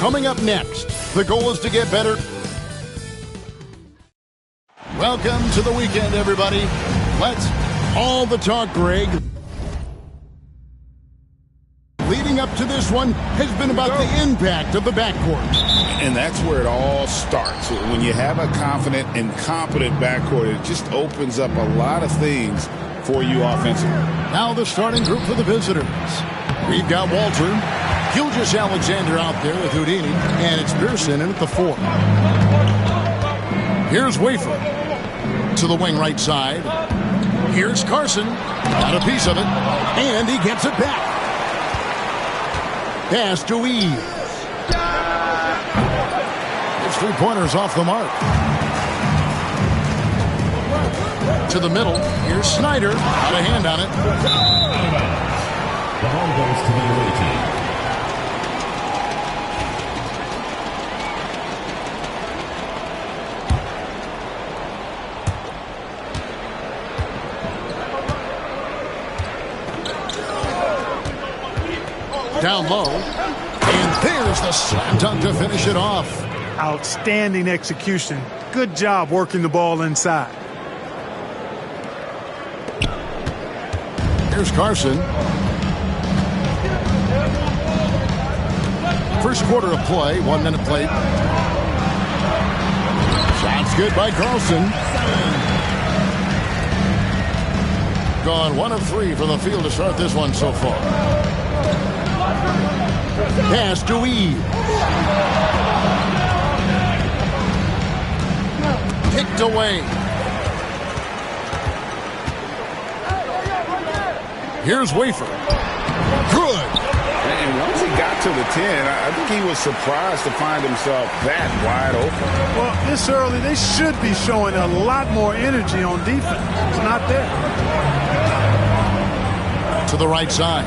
Coming up next, the goal is to get better. Welcome to the weekend, everybody. Let's all the talk, Greg. Leading up to this one has been about the impact of the backcourt. And that's where it all starts. When you have a confident and competent backcourt, it just opens up a lot of things for you offensively. Now the starting group for the visitors. We've got Walter, Gilgeous Alexander out there with Houdini, and it's Pearson in at the 4. Here's Wafer to the wing right side. Here's Carson. Got a piece of it, and he gets it back. Pass to Eves. His three-pointers off the mark. To the middle. Here's Snyder. Got a hand on it. The ball goes to the away team. Down low. And there's the slam dunk to finish it off. Outstanding execution. Good job working the ball inside. Here's Carson. First quarter of play, 1 minute played. Shots good by Carlson. Gone 1 of 3 from the field to start this one so far. Pass to Eves. Kicked away. Here's Wafer. Good. And once he got to the 10, I think he was surprised to find himself that wide open. Well, this early, they should be showing a lot more energy on defense. It's not there. To the right side.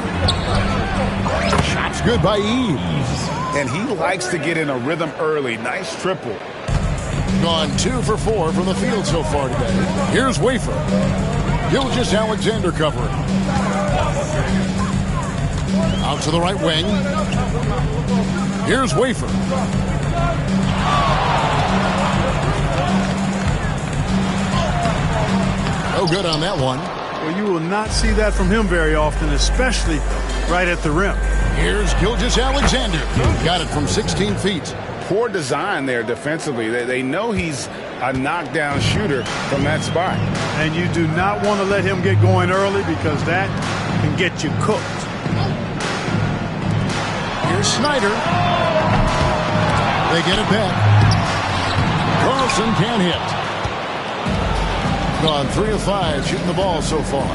Shots good by Eves. And he likes to get in a rhythm early. Nice triple. Gone 2 for 4 from the field so far today. Here's Wafer. Gilgeous Alexander covering. Out to the right wing. Here's Wafer. No good on that one. Well, you will not see that from him very often, especially right at the rim. Here's Gilgeous Alexander. Got it from 16 feet. Poor design there defensively. They know he's a knockdown shooter from that spot. And you do not want to let him get going early because that can get you cooked. Here's Snyder. They get it back. Carlson can't hit. Gone 3 of 5 shooting the ball so far.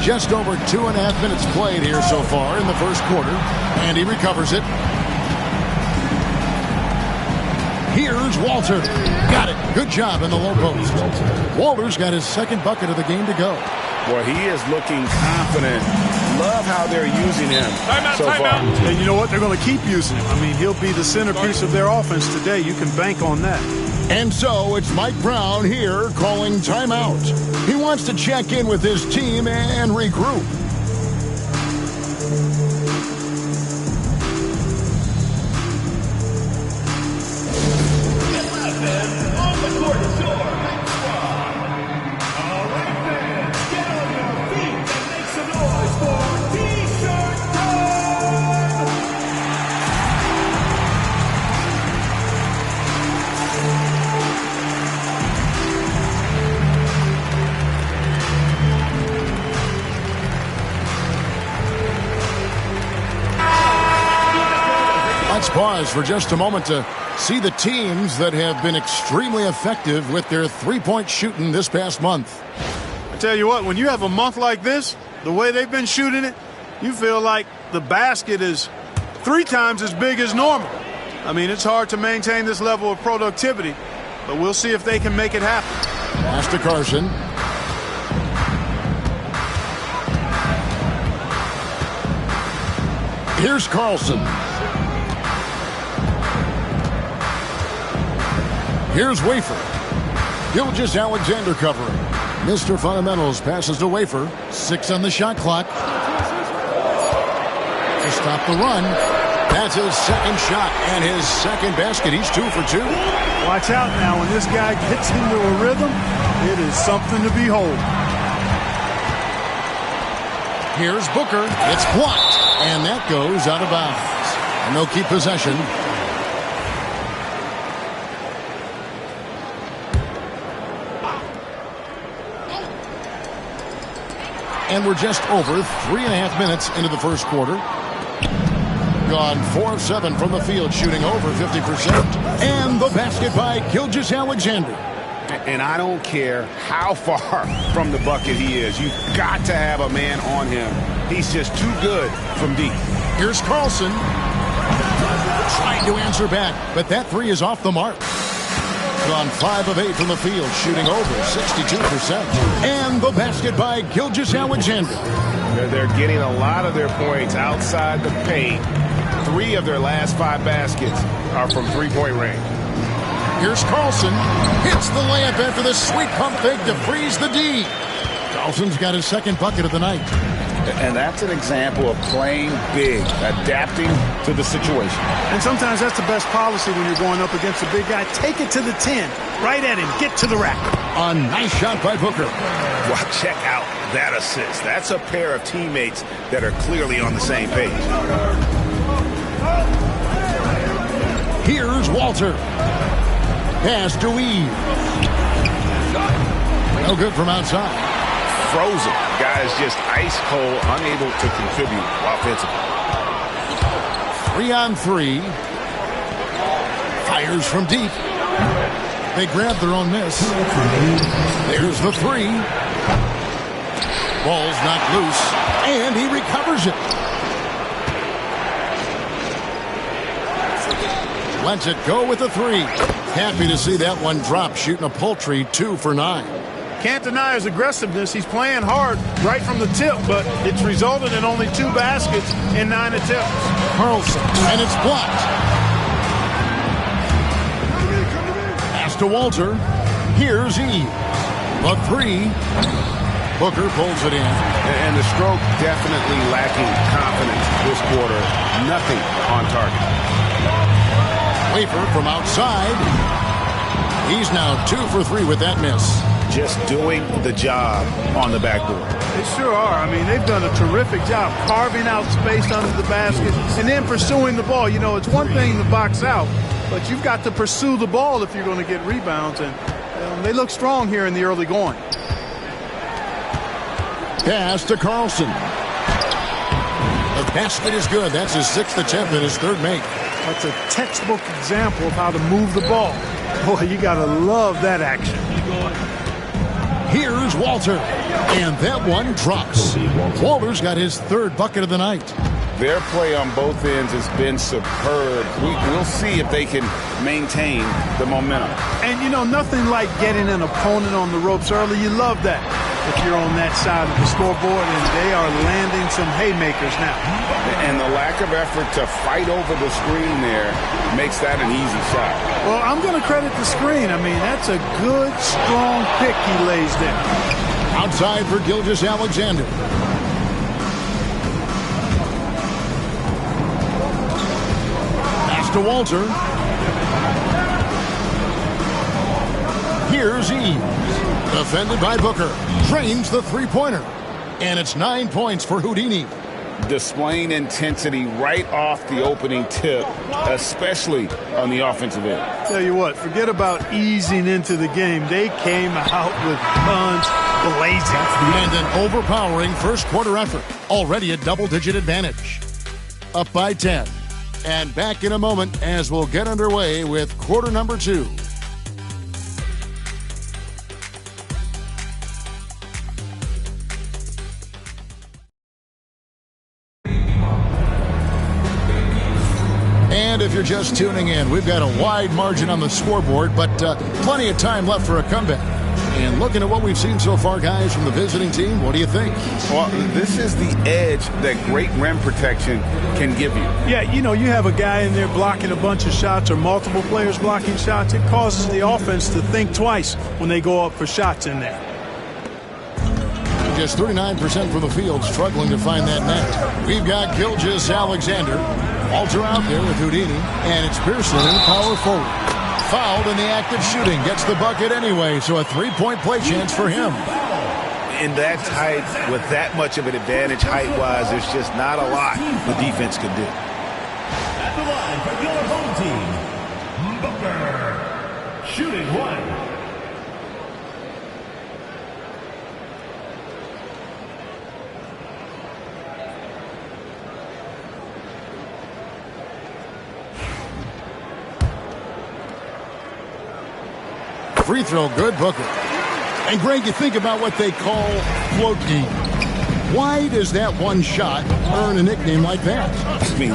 Just over 2.5 minutes played here so far in the first quarter. And he recovers it. Here's Walter. Got it. Good job in the low post. Walter's got his second bucket of the game to go. Well, he is looking confident. Love how they're using him so far. And you know what? They're going to keep using him. I mean, he'll be the centerpiece of their offense today. You can bank on that. And so it's Mike Brown here calling timeout. He wants to check in with his team and regroup. Let's pause for just a moment to see the teams that have been extremely effective with their three-point shooting this past month. I tell you what, when you have a month like this, the way they've been shooting it, you feel like the basket is 3 times as big as normal. I mean, it's hard to maintain this level of productivity, but we'll see if they can make it happen. Pass to Carson. Here's Carlson. Here's Wafer. Gilgeous Alexander covering. Mr. Fundamentals passes to Wafer. 6 on the shot clock. to stop the run. That's his second shot and his second basket. He's 2 for 2. Watch out now. When this guy gets into a rhythm, it is something to behold. Here's Booker. It's blocked, and that goes out of bounds. And they'll keep possession. And we're just over 3.5 minutes into the first quarter. Gone 4 of 7 from the field, shooting over 50%. And the basket by Gilgeous-Alexander. And I don't care how far from the bucket he is. You've got to have a man on him. He's just too good from deep. Here's Carlson. Trying to answer back, but that three is off the mark. Gone 5 of 8 from the field, shooting over 62%. And the basket by Gilgeous-Alexander. They're getting a lot of their points outside the paint. 3 of their last 5 baskets are from three-point range. Here's Carlson. Hits the layup after the sweet pump fake to freeze the D. Carlson's got his second bucket of the night. And that's an example of playing big, adapting to the situation. And sometimes that's the best policy when you're going up against a big guy. Take it to the 10. Right at him. Get to the rack. A nice shot by Booker. Well, check out that assist. That's a pair of teammates that are clearly on the same page. Here's Walter. Pass to Weave. No good from outside. Frozen. Guys just ice cold, unable to contribute offensively. 3 on 3. Fires from deep. They grab their own miss. There's the 3. Ball's knocked loose, and he recovers it. Lets it go with the 3. Happy to see that one drop, shooting a paltry 2 for 9. Can't deny his aggressiveness. He's playing hard right from the tip, but it's resulted in only 2 baskets in 9 attempts. Carlson, and it's blocked. Pass to Walter. Here's Eve. The 3. Booker pulls it in. And the stroke definitely lacking confidence this quarter. Nothing on target. Wafer from outside. He's now 2 for 3 with that miss. Just doing the job on the backboard. They sure are. I mean, they've done a terrific job carving out space under the basket and then pursuing the ball. You know, it's one thing to box out, but you've got to pursue the ball if you're going to get rebounds. And they look strong here in the early going. Pass to Carlson. The basket is good. That's his 6th attempt and his 3rd make. That's a textbook example of how to move the ball. Boy, you got to love that action. Here's Walter. And that one drops. Walter's got his 3rd bucket of the night. Their play on both ends has been superb. We'll see if they can maintain the momentum. And, you know, nothing like getting an opponent on the ropes early. You love that if you're on that side of the scoreboard, and they are landing some haymakers now. And the lack of effort to fight over the screen there makes that an easy shot. Well, I'm going to credit the screen. I mean, that's a good, strong pick he lays there. Outside for Gilgeous-Alexander. Pass to Walter. Here's Eames. Defended by Booker. Drains the three-pointer. And it's 9 points for Houdini. Displaying intensity right off the opening tip, especially on the offensive end. Tell you what, forget about easing into the game. They came out with guns blazing. And an overpowering first quarter effort. Already a double-digit advantage. Up by 10. And back in a moment as we'll get underway with quarter number 2. And if you're just tuning in, we've got a wide margin on the scoreboard, but plenty of time left for a comeback. And looking at what we've seen so far, guys, from the visiting team, what do you think? Well, this is the edge that great rim protection can give you. Yeah, you know, you have a guy in there blocking a bunch of shots or multiple players blocking shots. It causes the offense to think twice when they go up for shots in there. just 39% from the field, struggling to find that net. We've got Gilgeous Alexander. Walter out there with Houdini, and it's Pearson in power forward. Fouled in the act of shooting, gets the bucket anyway, so a three-point play chance for him. In that tight, with that much of an advantage height-wise, there's just not a lot the defense can do. At the line for your home team, Booker, shooting one. Free throw good, Booker. And Greg, you think about what they call float game. Why does that one shot earn a nickname like that? I mean,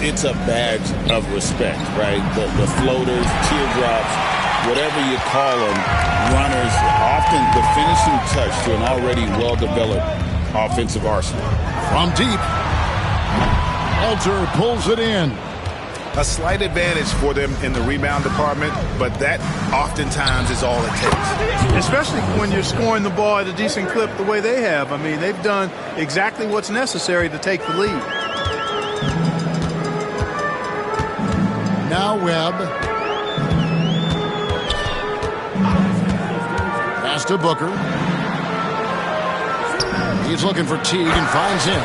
it's a badge of respect, right? The floaters, teardrops, whatever you call them, runners, often the finishing touch to an already well-developed offensive arsenal. From deep, Walter pulls it in. A slight advantage for them in the rebound department, but that oftentimes is all it takes. Especially when you're scoring the ball at a decent clip the way they have. I mean, they've done exactly what's necessary to take the lead. Now Webb. Pass to Booker. He's looking for Teague and finds him.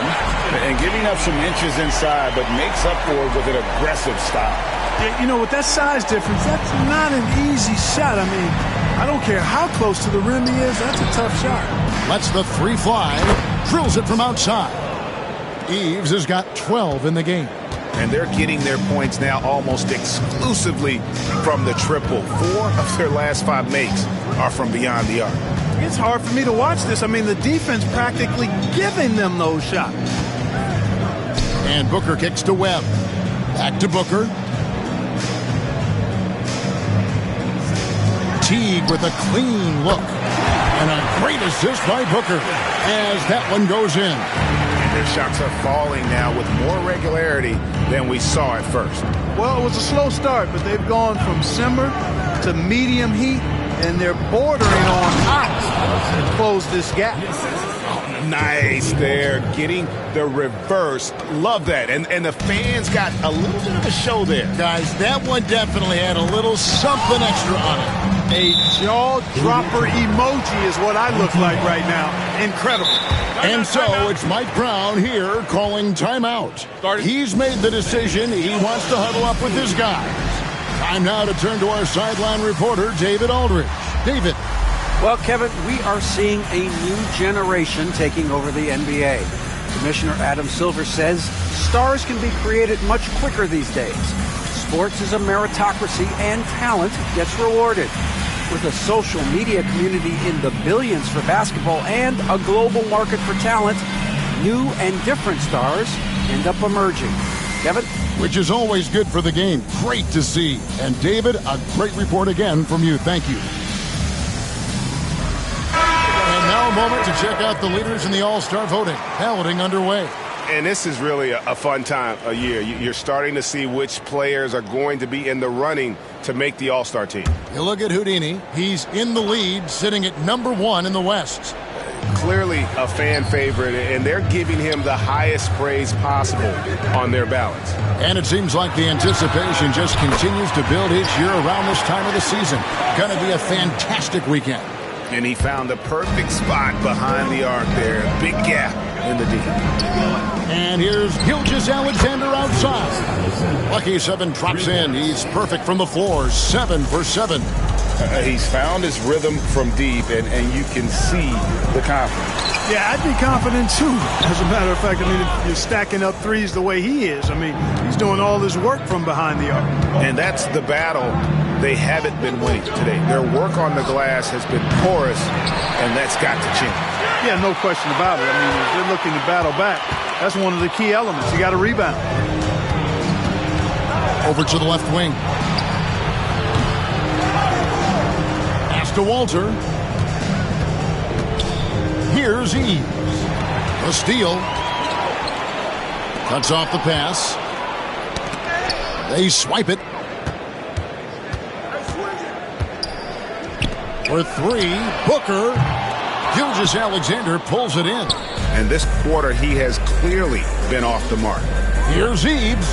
And giving up some inches inside, but makes up for it with an aggressive style. You know, with that size difference, that's not an easy shot. I mean, I don't care how close to the rim he is, that's a tough shot. Lets the three fly, drills it from outside. Eves has got 12 in the game. And they're getting their points now almost exclusively from the triple. 4 of their last 5 makes are from beyond the arc. It's hard for me to watch this. I mean, the defense practically giving them those shots. And Booker kicks to Webb. Back to Booker. Teague with a clean look. And a great assist by Booker as that one goes in. And their shots are falling now with more regularity than we saw at first. Well, it was a slow start, but they've gone from simmer to medium heat, and they're bordering on hot to close this gap. Nice there, getting the reverse. Love that. And the fans got a little bit of a show there. Guys, that one definitely had a little something extra on it. A jaw-dropper emoji is what I look like right now. Incredible. And so it's Mike Brown here calling timeout. He's made the decision. He wants to huddle up with his guys. Time now to turn to our sideline reporter, David Aldridge. David. Well, Kevin, we are seeing a new generation taking over the NBA. Commissioner Adam Silver says stars can be created much quicker these days. Sports is a meritocracy and talent gets rewarded. With a social media community in the billions for basketball and a global market for talent, new and different stars end up emerging. Kevin? Which is always good for the game. Great to see. And David, a great report again from you. Thank you. And now a moment to check out the leaders in the All-Star voting. Balloting underway. And this is really a fun time of year. You're starting to see which players are going to be in the running to make the All-Star team. You look at Houdini. He's in the lead, sitting at #1 in the West. Clearly a fan favorite, and they're giving him the highest praise possible on their ballots. And it seems like the anticipation just continues to build each year around this time of the season. Going to be a fantastic weekend. And he found the perfect spot behind the arc there. Big gap in the D. And here's Gilgeous Alexander outside. Lucky 7 drops in. He's perfect from the floor. 7 for 7. He's found his rhythm from deep, and you can see the confidence. Yeah, I'd be confident too. As a matter of fact, I mean, if you're stacking up threes the way he is, I mean, he's doing all this work from behind the arc. And that's the battle they haven't been winning today. Their work on the glass has been porous, and that's got to change. Yeah, no question about it. I mean, if they're looking to battle back, that's one of the key elements. You got to rebound. Over to the left wing. Pass to Walter. Here's Eves. A steal. Cuts off the pass. They swipe it. For 3, Booker. Gilgeous Alexander pulls it in. And this quarter, he has clearly been off the mark. Here's Eves.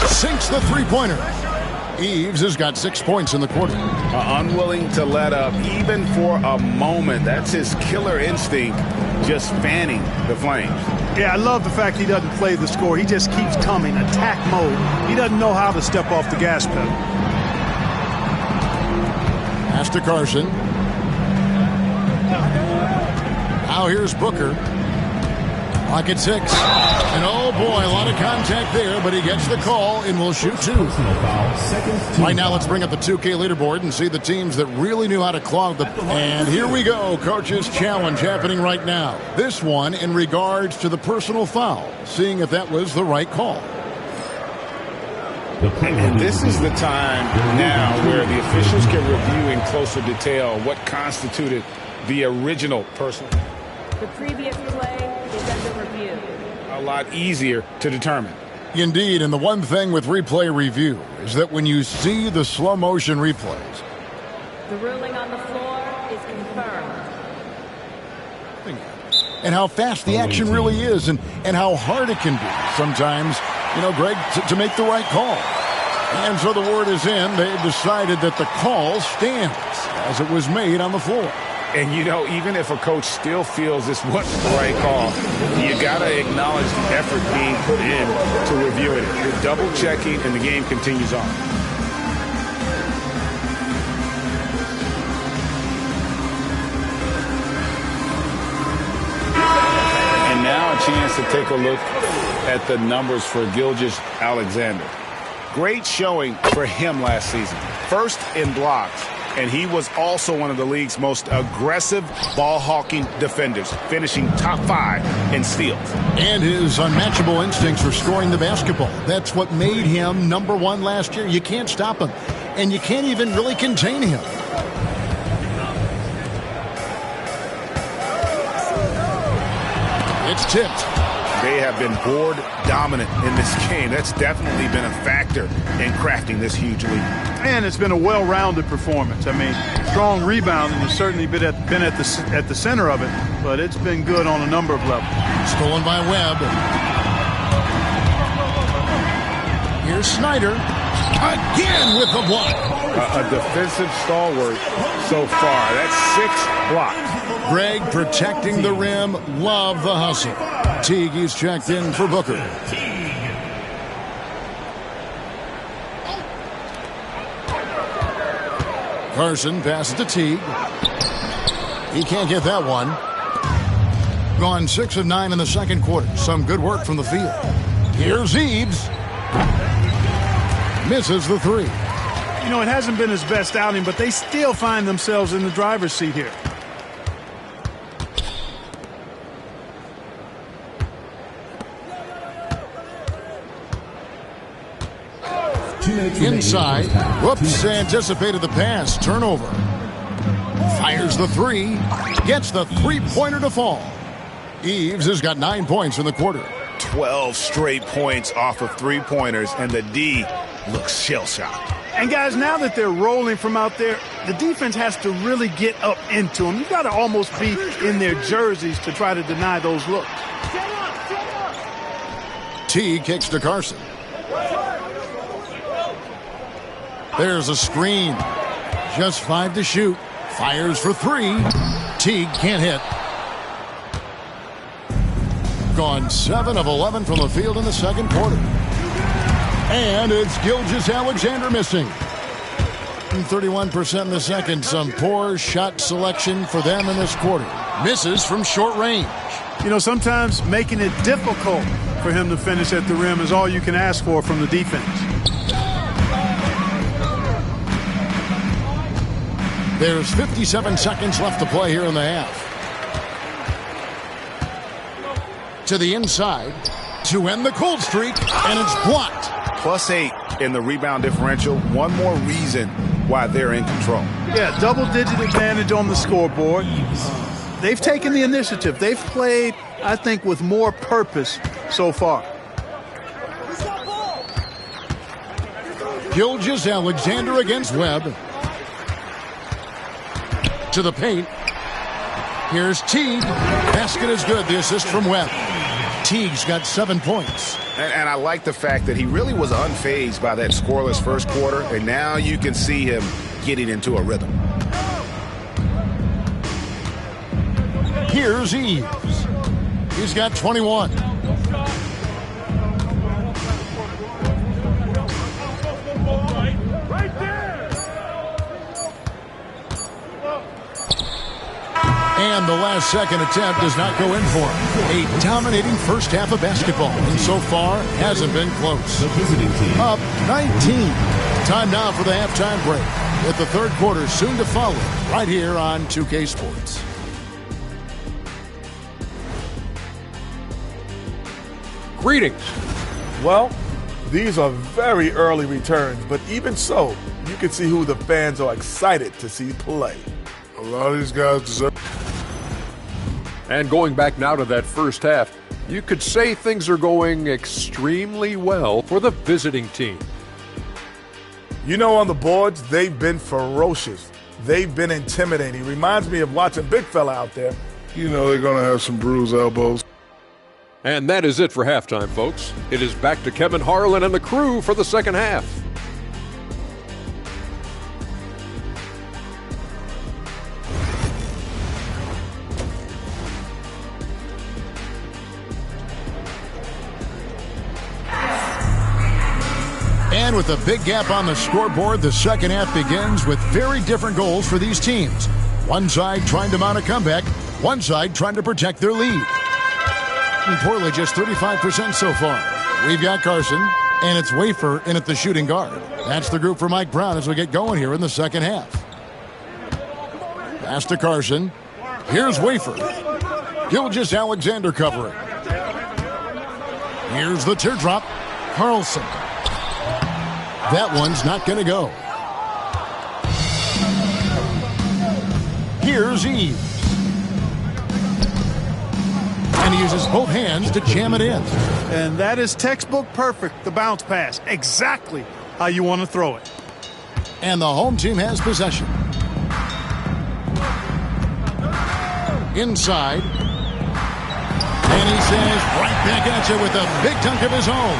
Sinks the three-pointer. Eves has got 6 points in the quarter. Unwilling to let up even for a moment. That's his killer instinct, just fanning the flames. Yeah, I love the fact he doesn't play the score. He just keeps coming, attack mode. He doesn't know how to step off the gas pedal. Pass to Carson. Now here's Booker. Pocket 6. And oh boy, a lot of contact there, but he gets the call and will shoot 2. Right now, let's bring up the 2K leaderboard and see the teams that really knew how to clog the... And here we go, Coach's Challenge happening right now. This one in regards to the personal foul, seeing if that was the right call. And this is the time now where the officials can review in closer detail what constituted the original personal. The previous play is under review. A lot easier to determine. Indeed, and the one thing with replay review is that when you see the slow motion replays, the ruling on the floor is confirmed. And how fast the action really is and how hard it can be sometimes, Greg, to make the right call. And so the word is in. They've decided that the call stands as it was made on the floor. And, even if a coach still feels this wasn't the right call, you got to acknowledge the effort being put in to review it. You're double-checking, and the game continues on. And now a chance to take a look at the numbers for Gilgeous Alexander. Great showing for him last season. First in blocks. And he was also one of the league's most aggressive ball-hawking defenders, finishing top 5 in steals. And his unmatchable instincts for scoring the basketball. That's what made him number 1 last year. You can't stop him, and you can't even really contain him. It's tipped. They have been board dominant in this game. That's definitely been a factor in crafting this huge lead. And it's been a well-rounded performance. I mean, strong rebounding has certainly been at the center of it, but it's been good on a number of levels. Stolen by Webb. Here's Snyder. Again with the block. A defensive stalwart so far. That's 6 blocks. Greg protecting the rim. Love the hustle. Teague, he's checked in for Booker. Carson passes to Teague. He can't get that one. Gone 6 of 9 in the second quarter. Some good work from the field. Here's Eves. Misses the 3. It hasn't been his best outing, but they still find themselves in the driver's seat here. Inside. Whoops, anticipated the pass. Turnover. Fires the 3. Gets the three-pointer to fall. Eves has got 9 points in the quarter. 12 straight points off of three-pointers, and the D looks shell-shocked. And, guys, now that they're rolling from out there, the defense has to really get up into them. You've got to almost be in their jerseys to try to deny those looks. T kicks to Carson. There's a screen. Just 5 to shoot. Fires for 3. Teague can't hit. Gone 7 of 11 from the field in the second quarter. And it's Gilgeous Alexander missing. 31% in the second. Some poor shot selection for them in this quarter. Misses from short range. Sometimes making it difficult for him to finish at the rim is all you can ask for from the defense. There's 57 seconds left to play here in the half. To the inside to end the cold streak, and it's blocked. +8 in the rebound differential. One more reason why they're in control. Yeah, double-digit advantage on the scoreboard. They've taken the initiative. They've played, I think, with more purpose so far. Gilgeous Alexander against Webb. To the paint. Here's Teague. Basket is good. The assist from Webb. Teague's got 7 points. And I like the fact that he really was unfazed by that scoreless first quarter, and now you can see him getting into a rhythm. Here's Eves. He's got 21. And the last second attempt does not go in for him. A dominating first half of basketball, and so far hasn't been close. The visiting team. Up 19. Time now for the halftime break, with the third quarter soon to follow, right here on 2K Sports. Greetings. Well, these are very early returns, but even so, you can see who the fans are excited to see play. A lot of these guys deserve. And going back now to that first half, you could say things are going extremely well for the visiting team. You know, on the boards, they've been ferocious. They've been intimidating. Reminds me of watching big fella out there. You know they're going to have some bruised elbows. And that is it for halftime, folks. It is back to Kevin Harlan and the crew for the second half. And with a big gap on the scoreboard, the second half begins with very different goals for these teams. One side trying to mount a comeback, one side trying to protect their lead. And Portland just 35% so far. We've got Carson, and it's Wafer in at the shooting guard. That's the group for Mike Brown as we get going here in the second half. Pass to Carson. Here's Wafer. Gilgeous Alexander covering. Here's the teardrop. Carlson. That one's not going to go. Here's Eves. And he uses both hands to jam it in. And that is textbook perfect, the bounce pass. Exactly how you want to throw it. And the home team has possession. Inside. And he says right back at you with a big dunk of his own.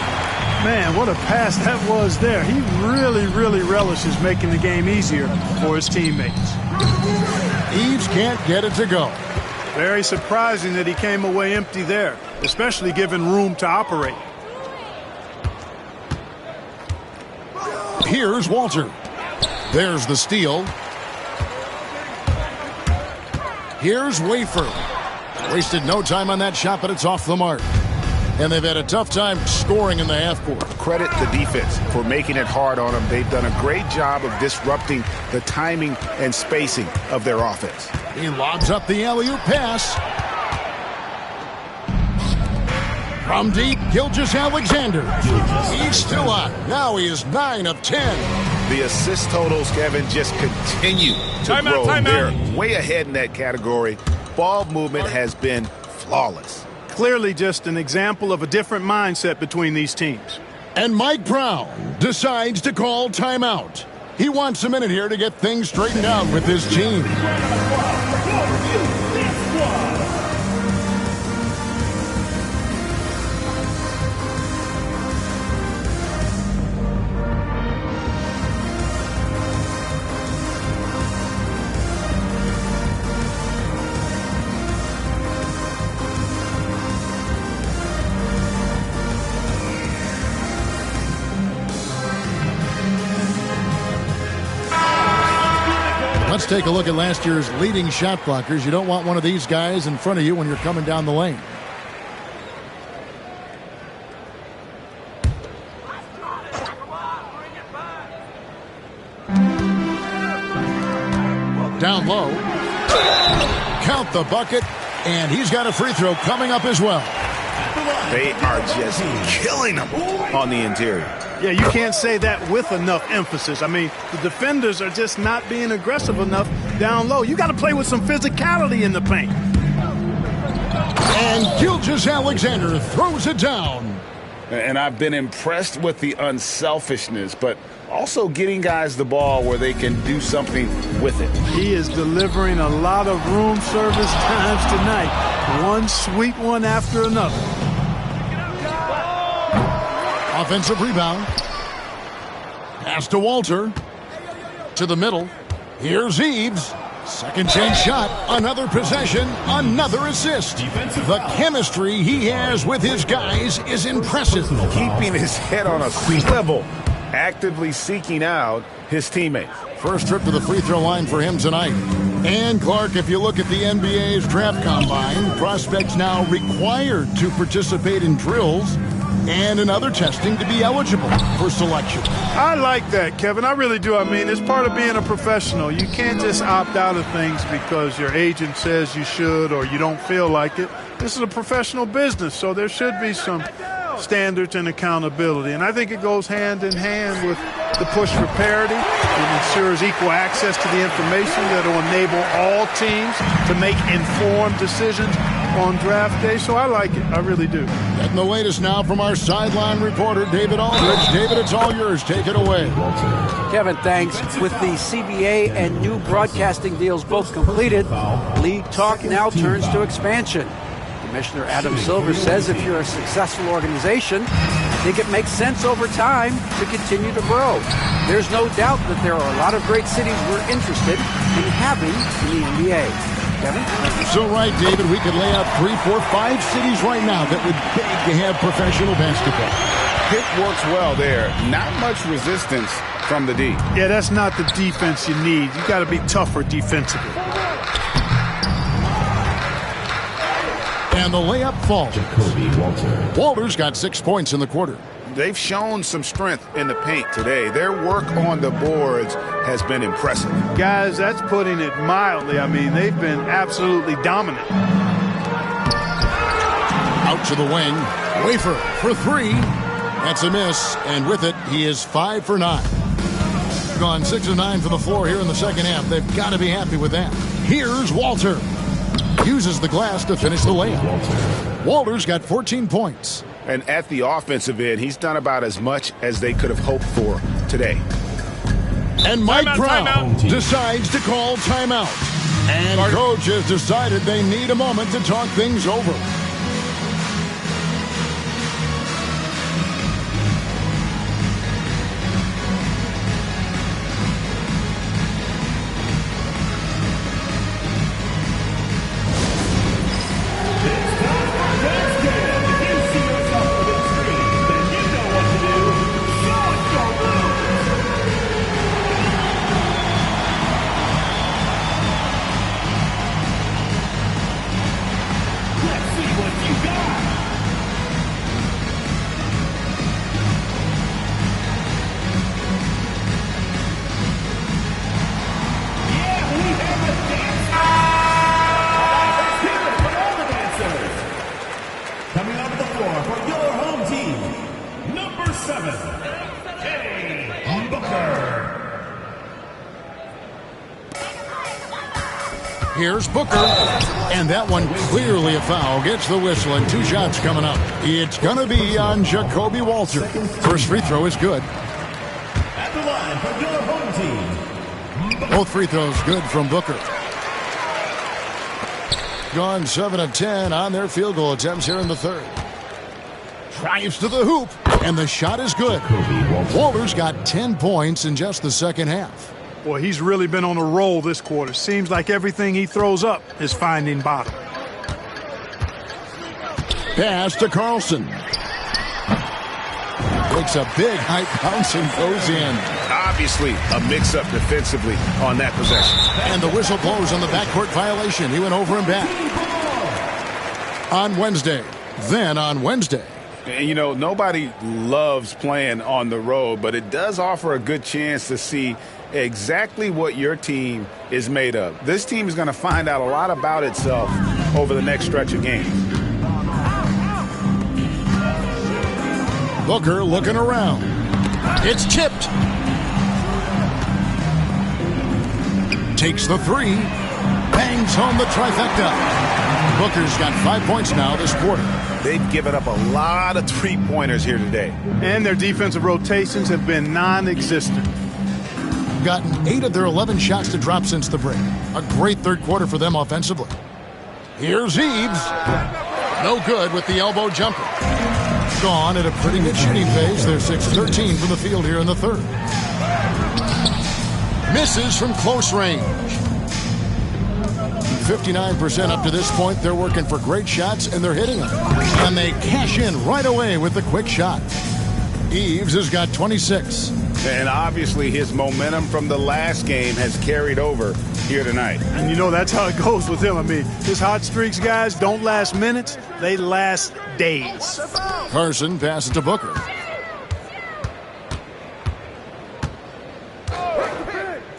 Man, what a pass that was there. He really, really relishes making the game easier for his teammates. Eves can't get it to go. Very surprising that he came away empty there, especially given room to operate. Here's Walter. There's the steal. Here's Wafer. Wasted no time on that shot, but it's off the mark. And they've had a tough time scoring in the half court. Credit the defense for making it hard on them. They've done a great job of disrupting the timing and spacing of their offense. He lobs up the alley-oop pass. From deep, Gilgeous Alexander. He's still on. Now he is 9 of 10. The assist totals, Kevin, just continue to grow. They're way ahead in that category. Ball movement has been flawless. Clearly just an example of a different mindset between these teams. And Mike Brown decides to call timeout. He wants a minute here to get things straightened out with his team. Let's take a look at last year's leading shot blockers. You don't want one of these guys in front of you when you're coming down the lane. Down low. Count the bucket, and he's got a free throw coming up as well. They are just killing them on the interior. Yeah, you can't say that with enough emphasis. I mean, the defenders are just not being aggressive enough down low. You got to play with some physicality in the paint. And Gilgeous Alexander throws it down. And I've been impressed with the unselfishness, but also getting guys the ball where they can do something with it. He is delivering a lot of room service times tonight. One sweet one after another. Offensive rebound. Pass to Walter. To the middle. Here's Eves. Second chance shot. Another possession. Another assist. The chemistry he has with his guys is impressive. Keeping his head on a swivel. Actively seeking out his teammates. First trip to the free throw line for him tonight. And Clark, if you look at the NBA's draft combine, prospects now required to participate in drills and in other testing to be eligible for selection. I like that, Kevin. I really do. I mean, it's part of being a professional. You can't just opt out of things because your agent says you should or you don't feel like it. This is a professional business, so there should be some standards and accountability. And I think it goes hand in hand with the push for parity. It ensures equal access to the information that will enable all teams to make informed decisions on draft day. So I like it. I really do. Getting the latest now from our sideline reporter, David Aldridge. David, it's all yours. Take it away. Kevin, thanks. With the CBA and new broadcasting deals both completed, league talk now turns to expansion. Commissioner Adam Silver says if you're a successful organization, I think it makes sense over time to continue to grow. There's no doubt that there are a lot of great cities we're interested in having in the NBA. Kevin? You're so right, David. We could lay out 3, 4, 5 cities right now that would beg to have professional basketball. Pick works well there. Not much resistance from the D. Yeah, that's not the defense you need. You got to be tougher defensively. And the layup falls. Walter's got 6 points in the quarter. They've shown some strength in the paint today. Their work on the boards has been impressive. Guys, that's putting it mildly. I mean, they've been absolutely dominant. Out to the wing. Wafer for 3. That's a miss. And with it, he is 5 for 9. Gone 6 of 9 from the floor here in the second half. They've got to be happy with that. Here's Walter. Uses the glass to finish the layup. Walter's got 14 points. And at the offensive end, he's done about as much as they could have hoped for today. And Mike Brown decides to call timeout. And coach has decided they need a moment to talk things over. Here's Booker, and that one clearly a foul. Gets the whistle, and 2 shots coming up. It's going to be on Jacoby Walter. First free throw is good. At the line for your home team. Both free throws good from Booker. Gone 7 of 10 on their field goal attempts here in the third. Drives to the hoop, and the shot is good. Walter's got 10 points in just the second half. Boy, he's really been on a roll this quarter. Seems like everything he throws up is finding bottom. Pass to Carlson. Takes a big high bounce and goes in. Obviously, a mix-up defensively on that possession. And the whistle blows on the backcourt violation. He went over and back. On Wednesday. Then on Wednesday. And, you know, nobody loves playing on the road, but it does offer a good chance to see exactly what your team is made of. This team is going to find out a lot about itself over the next stretch of games. Booker looking around. It's tipped. Takes the 3. Bangs home the trifecta. Booker's got 5 points now this quarter. They've given up a lot of three-pointers here today. And their defensive rotations have been non-existent. Gotten 8 of their 11 shots to drop since the break. A great third quarter for them offensively. Here's Eves. No good with the elbow jumper. Gone at a pretty good shooting pace. They're 6-13 from the field here in the third. Misses from close range. 59% up to this point. They're working for great shots, and they're hitting them. And they cash in right away with the quick shot. Eves has got 26. And obviously his momentum from the last game has carried over here tonight. And you know that's how it goes with him. I mean, his hot streaks, guys, don't last minutes. They last days. Carson passes to Booker.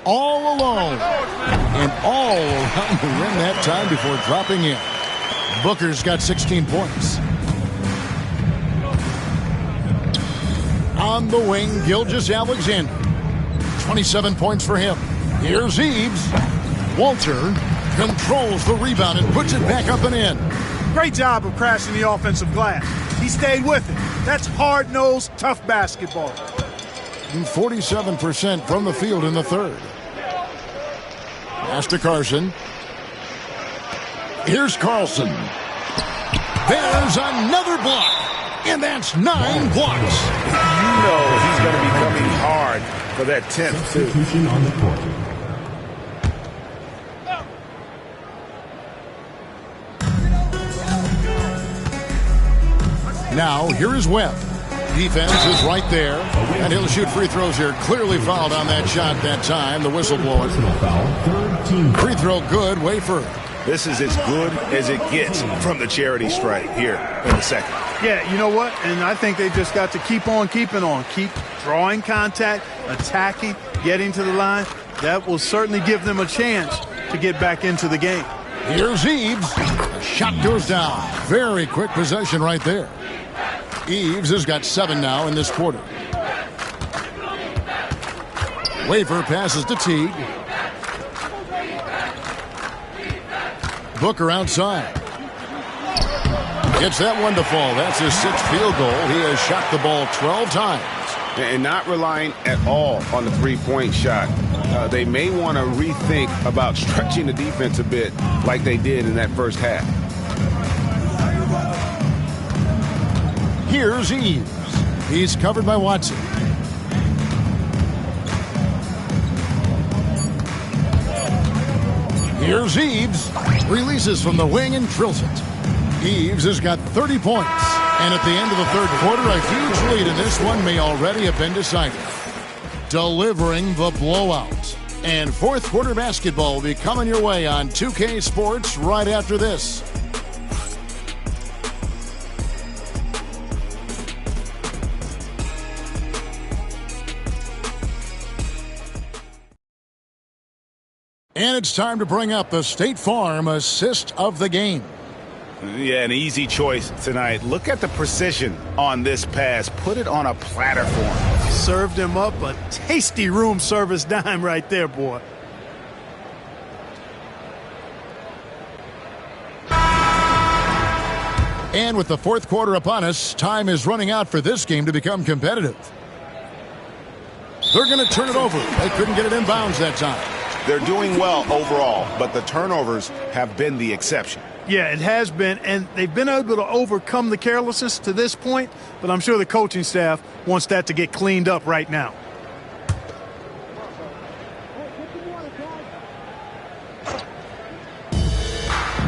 All alone. And all around the rim that time before dropping in. Booker's got 16 points. On the wing, Gilgeous-Alexander. 27 points for him. Here's Eves. Walter controls the rebound and puts it back up and in. Great job of crashing the offensive glass. He stayed with it. That's hard-nosed, tough basketball. 47% from the field in the third. Pass to Carson. Here's Carlson. There's another block. And that's 9 blocks. You know he's going to be coming hard for that 10th, too. Substitution on the court. Now, here is Webb. Defense is right there, and he'll shoot free throws here. Clearly fouled on that shot that time. The whistle blowing. Free throw good, way further. This is as good as it gets from the charity stripe here in the second. Yeah, you know what? And I think they've just got to keep on keeping on. Keep drawing contact, attacking, getting to the line. That will certainly give them a chance to get back into the game. Here's Eves. The shot goes down. Very quick possession right there. Eves has got 7 now in this quarter. Waver passes to Teague. Booker outside. Gets that one to fall. That's his 6th field goal. He has shot the ball 12 times. And not relying at all on the three-point shot. They may want to rethink about stretching the defense a bit like they did in that first half. Here's Eves. He's covered by Watson. Here's Eves. Releases from the wing and drills it. Eves has got 30 points. And at the end of the third quarter, a huge lead in this one may already have been decided. Delivering the blowout. And fourth quarter basketball will be coming your way on 2K Sports right after this. And it's time to bring up the State Farm assist of the game. Yeah, an easy choice tonight. Look at the precision on this pass. Put it on a platter for him. Served him up a tasty room service dime right there, boy. And with the fourth quarter upon us, time is running out for this game to become competitive. They're going to turn it over. They couldn't get it in bounds that time. They're doing well overall, but the turnovers have been the exception. Yeah, it has been, and they've been able to overcome the carelessness to this point, but I'm sure the coaching staff wants that to get cleaned up right now.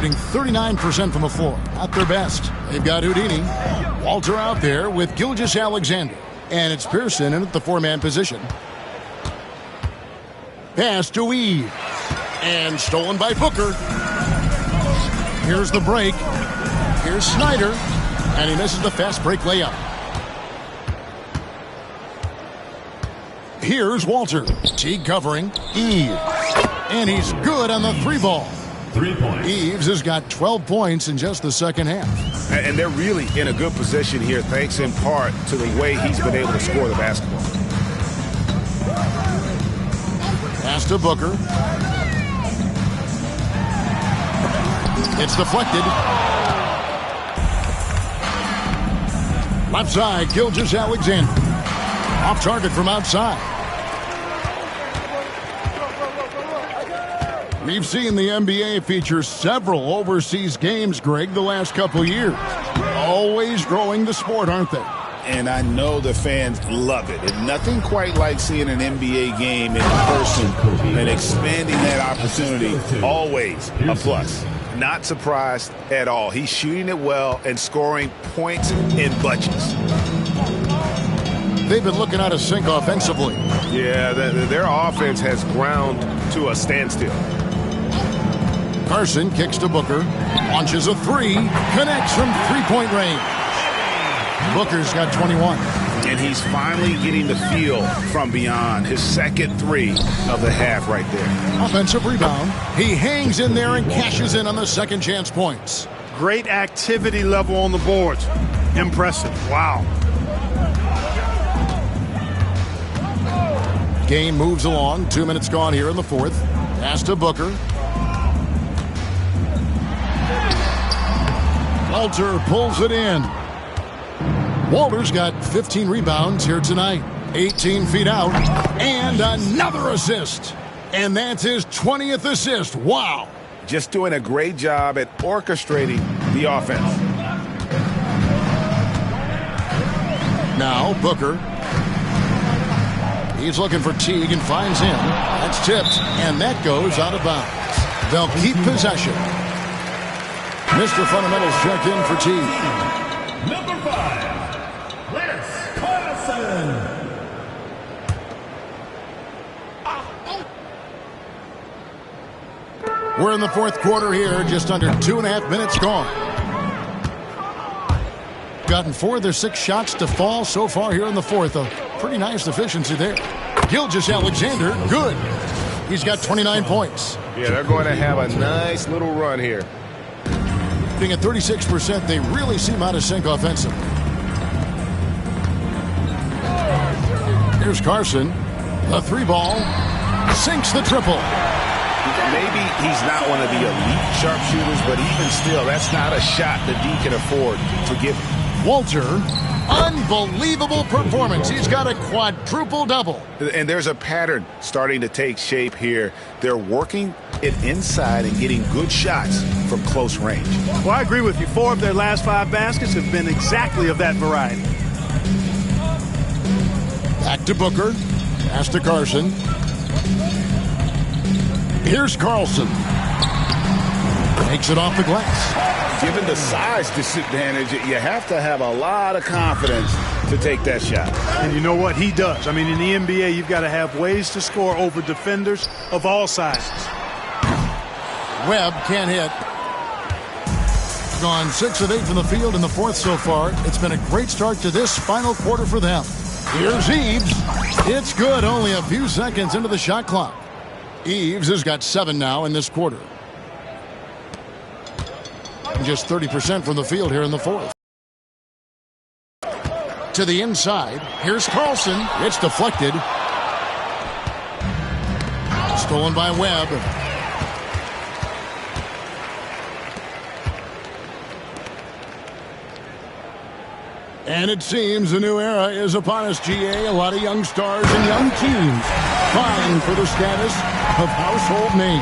Shooting 39% from the floor. Not their best. They've got Houdini. Walter out there with Gilgeous-Alexander. And it's Pearson in at the 4-man position. Pass to Eve. And stolen by Booker. Here's the break. Here's Snyder. And he misses the fast break layup. Here's Walter. Teague covering. Eve. And he's good on the 3-ball. 3 points. Eves has got 12 points in just the second half. And they're really in a good position here, thanks in part to the way he's been able to score the basketball. Pass to Booker. It's deflected. Left side, Gilgeous-Alexander. Off target from outside. We've seen the NBA feature several overseas games, Greg, the last couple years. Always growing the sport, aren't they? And I know the fans love it. And nothing quite like seeing an NBA game in person and expanding that opportunity. Always a plus. Not surprised at all. He's shooting it well and scoring points in bunches. They've been looking out of sync offensively. Yeah, their offense has ground to a standstill. Carson kicks to Booker. Launches a three. Connects from three-point range. Booker's got 21. And he's finally getting the feel from beyond. His second three of the half right there. Offensive rebound. He hangs in there and cashes in on the second chance points. Great activity level on the boards. Impressive. Wow. Game moves along. 2 minutes gone here in the fourth. Pass to Booker. Walter pulls it in. Walter's got 15 rebounds here tonight. 18 feet out. And another assist. And that's his 20th assist. Wow. Just doing a great job at orchestrating the offense. Now Booker. He's looking for Teague and finds him. That's tipped. And that goes out of bounds. They'll keep possession. Mr. Fundamentals check in for Teague. Number 5. We're in the fourth quarter here, just under 2.5 minutes gone. Gotten 4 of their 6 shots to fall so far here in the fourth. A pretty nice efficiency there. Gilgeous-Alexander, good. He's got 29 points. Yeah, they're going to have a nice little run here. Being at 36%, they really seem out of sync offensively. Here's Carson. The 3-ball. Sinks the triple. Maybe he's not one of the elite sharpshooters, but even still, that's not a shot that D can afford to give. Walter, unbelievable performance. He's got a quadruple-double. And there's a pattern starting to take shape here. They're working it inside and getting good shots from close range. Well, I agree with you. 4 of their last 5 baskets have been exactly of that variety. Back to Booker. Pass to Carson. Here's Carlson. Takes it off the glass. Given the size disadvantage, you have to have a lot of confidence to take that shot. And you know what? He does. I mean, in the NBA, you've got to have ways to score over defenders of all sizes. Webb can't hit. Gone 6 of 8 from the field in the fourth so far. It's been a great start to this final quarter for them. Here's Eves. It's good, only a few seconds into the shot clock. Eves has got 7 now in this quarter. Just 30% from the field here in the fourth. To the inside. Here's Carlson. It's deflected. Stolen by Webb. And it seems a new era is upon us, GA. A lot of young stars and young teams vying for the status of household name.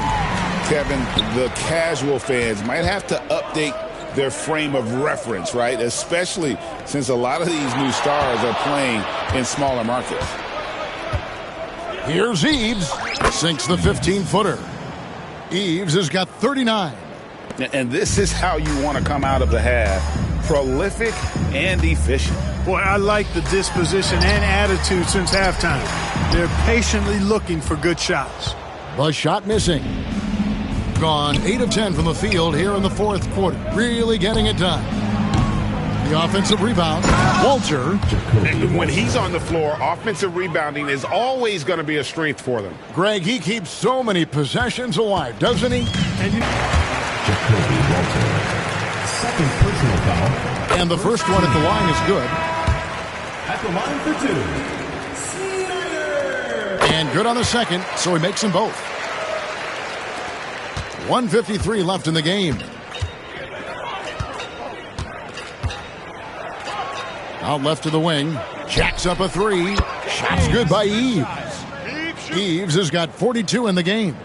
Kevin, the casual fans might have to update their frame of reference, right? Especially since a lot of these new stars are playing in smaller markets. Here's Eves. Sinks the 15-footer. Eves has got 39. And this is how you want to come out of the half. Prolific and efficient. Boy, I like the disposition and attitude since halftime. They're patiently looking for good shots. The shot missing. Gone 8 of 10 from the field here in the fourth quarter. Really getting it done. The offensive rebound. Walter. When he's on the floor, offensive rebounding is always going to be a strength for them. Greg, he keeps so many possessions alive, doesn't he? Jacoby Walter. Second personal foul. And the first one at the line is good. At the line for 2. And good on the second, so he makes them both. 1:53 left in the game. Out left to the wing. Jacks up a three. Shot's good by Eves. Eves has got 42 in the game.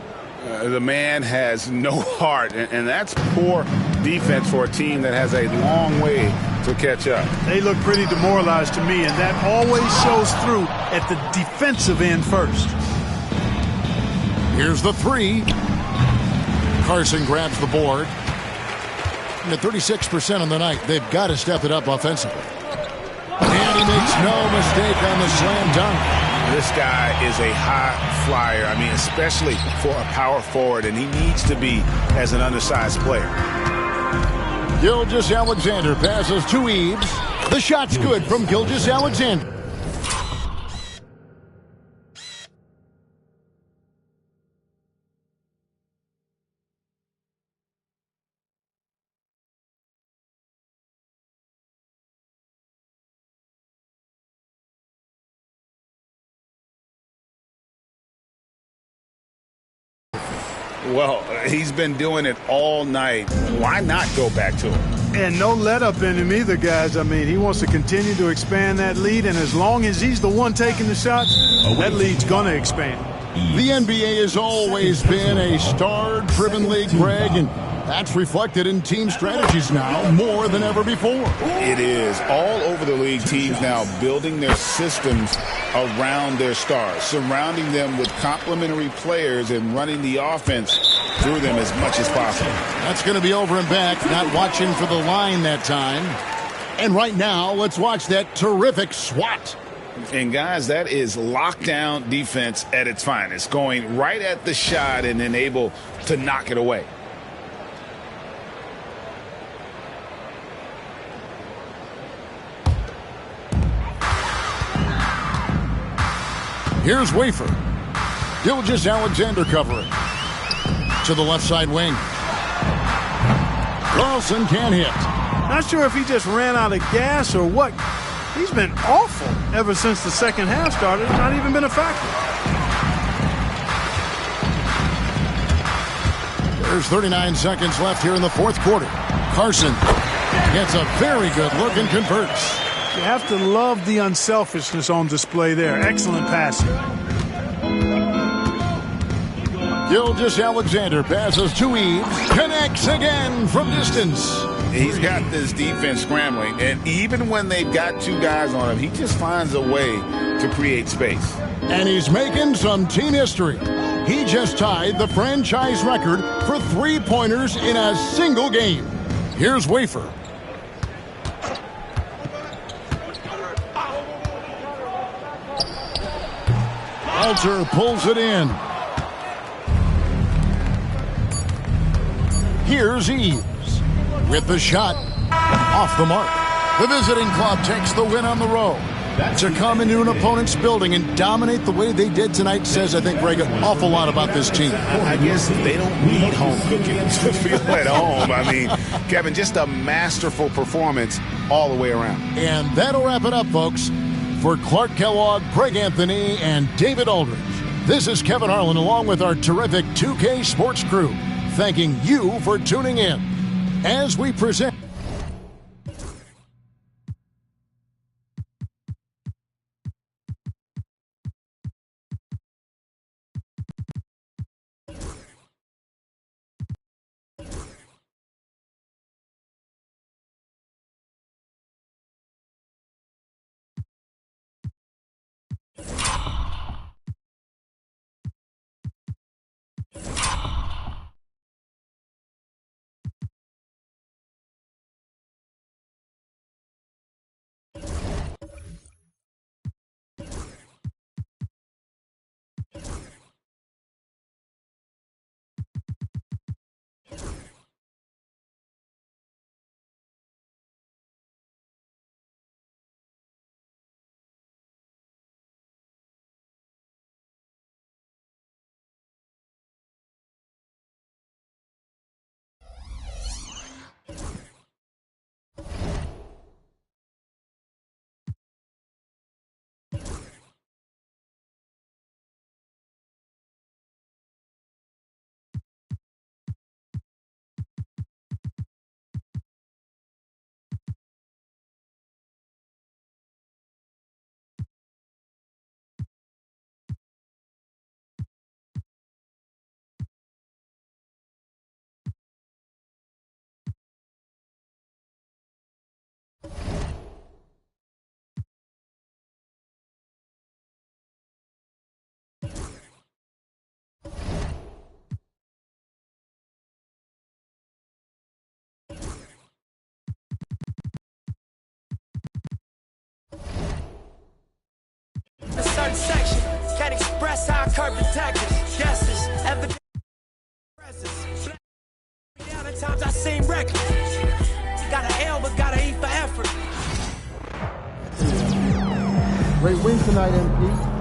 The man has no heart, and that's poor defense for a team that has a long way to catch up. They look pretty demoralized to me, and that always shows through at the defensive end first. Here's the three. Carson grabs the board. And at 36% on the night, they've got to step it up offensively. And he makes no mistake on the slam dunk. This guy is a high flyer. I mean, especially for a power forward, and he needs to be as an undersized player. Gilgeous-Alexander passes to Eves. The shot's good from Gilgeous-Alexander. Well, he's been doing it all night. Why not go back to him? And no let up in him either, guys. I mean, he wants to continue to expand that lead, and as long as he's the one taking the shots, that lead's going to expand. The NBA has always been a star-driven league, Greg, and that's reflected in team strategies now more than ever before. It is. All over the league, teams now building their systems around their stars, surrounding them with complementary players and running the offense through them as much as possible. That's going to be over and back, not watching for the line that time. And right now, let's watch that terrific swat. And guys, that is lockdown defense at its finest, going right at the shot and then able to knock it away. Here's Wafer. Gilgeous-Alexander covering. To the left side wing. Carlson can't hit. Not sure if he just ran out of gas or what. He's been awful ever since the second half started. It's not even been a factor. There's 39 seconds left here in the fourth quarter. Carson gets a very good look and converts. You have to love the unselfishness on display there. Excellent passing. Gilgeous-Alexander passes to Eves. Connects again from distance. He's got this defense scrambling, and even when they've got two guys on him, he just finds a way to create space. And he's making some team history. He just tied the franchise record for three-pointers in a single game. Here's Wafer. Alter pulls it in. Here's Eves with the shot off the mark. The visiting club takes the win on the road. To come into an opponent's building and dominate the way they did tonight says, I think, Greg, an awful lot about this team. I guess they don't need home cooking to feel at home. I mean, Kevin, just a masterful performance all the way around. And that'll wrap it up, folks. For Clark Kellogg, Craig Anthony, and David Aldridge, this is Kevin Harlan along with our terrific 2K Sports crew, thanking you for tuning in as we present certain section. Can't express how I curb detectives. Guesses, evidence. Down at times I seem reckless. Got an L, but got an E for effort. Great win tonight, MP.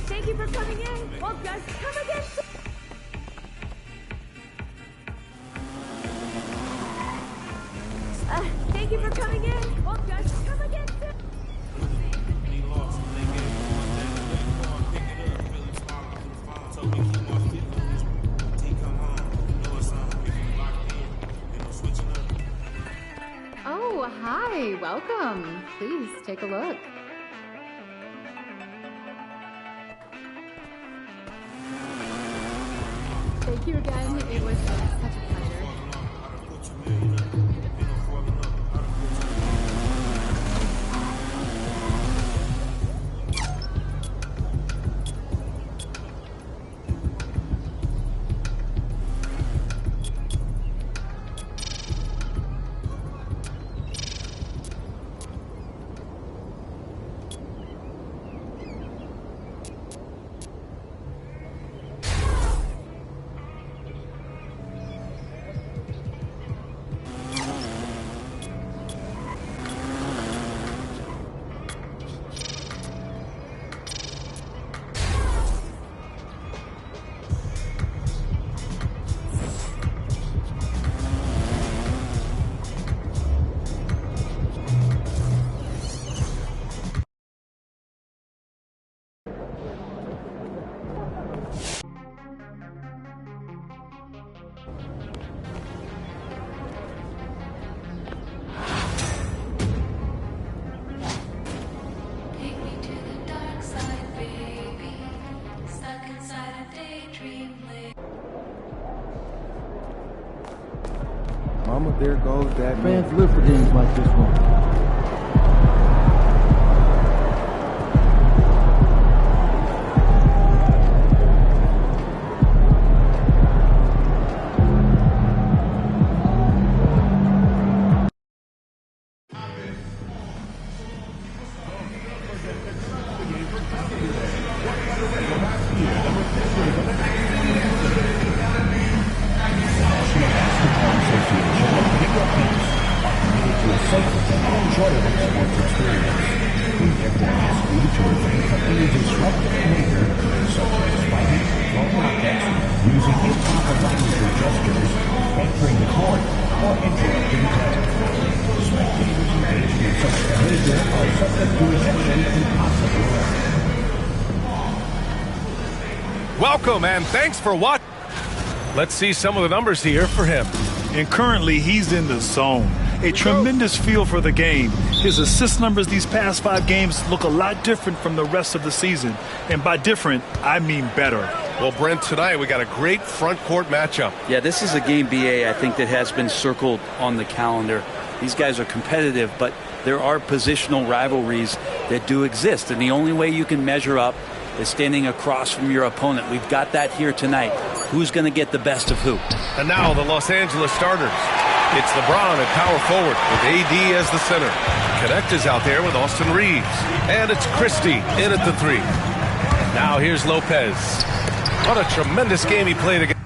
Thank you for coming in. Well, just come again. Thank you for coming in. Well, just come again. Oh, hi. Welcome. Please take a look. Thank you again. It was such a pleasure. Mama, there goes that. Fans live for games like this one. Welcome and thanks for watching. Let's see some of the numbers here for him. And currently he's in the zone. A tremendous feel for the game. His assist numbers these past 5 games look a lot different from the rest of the season. And by different, I mean better. Well, Brent, tonight we got a great front court matchup. Yeah, this is a game, BA, I think that has been circled on the calendar. These guys are competitive, but there are positional rivalries that do exist. And the only way you can measure up is standing across from your opponent. We've got that here tonight. Who's going to get the best of who? And now the Los Angeles starters. It's LeBron at power forward with AD as the center. Connect is out there with Austin Reeves. And it's Christie in at the 3. Now here's Lopez. What a tremendous game he played against.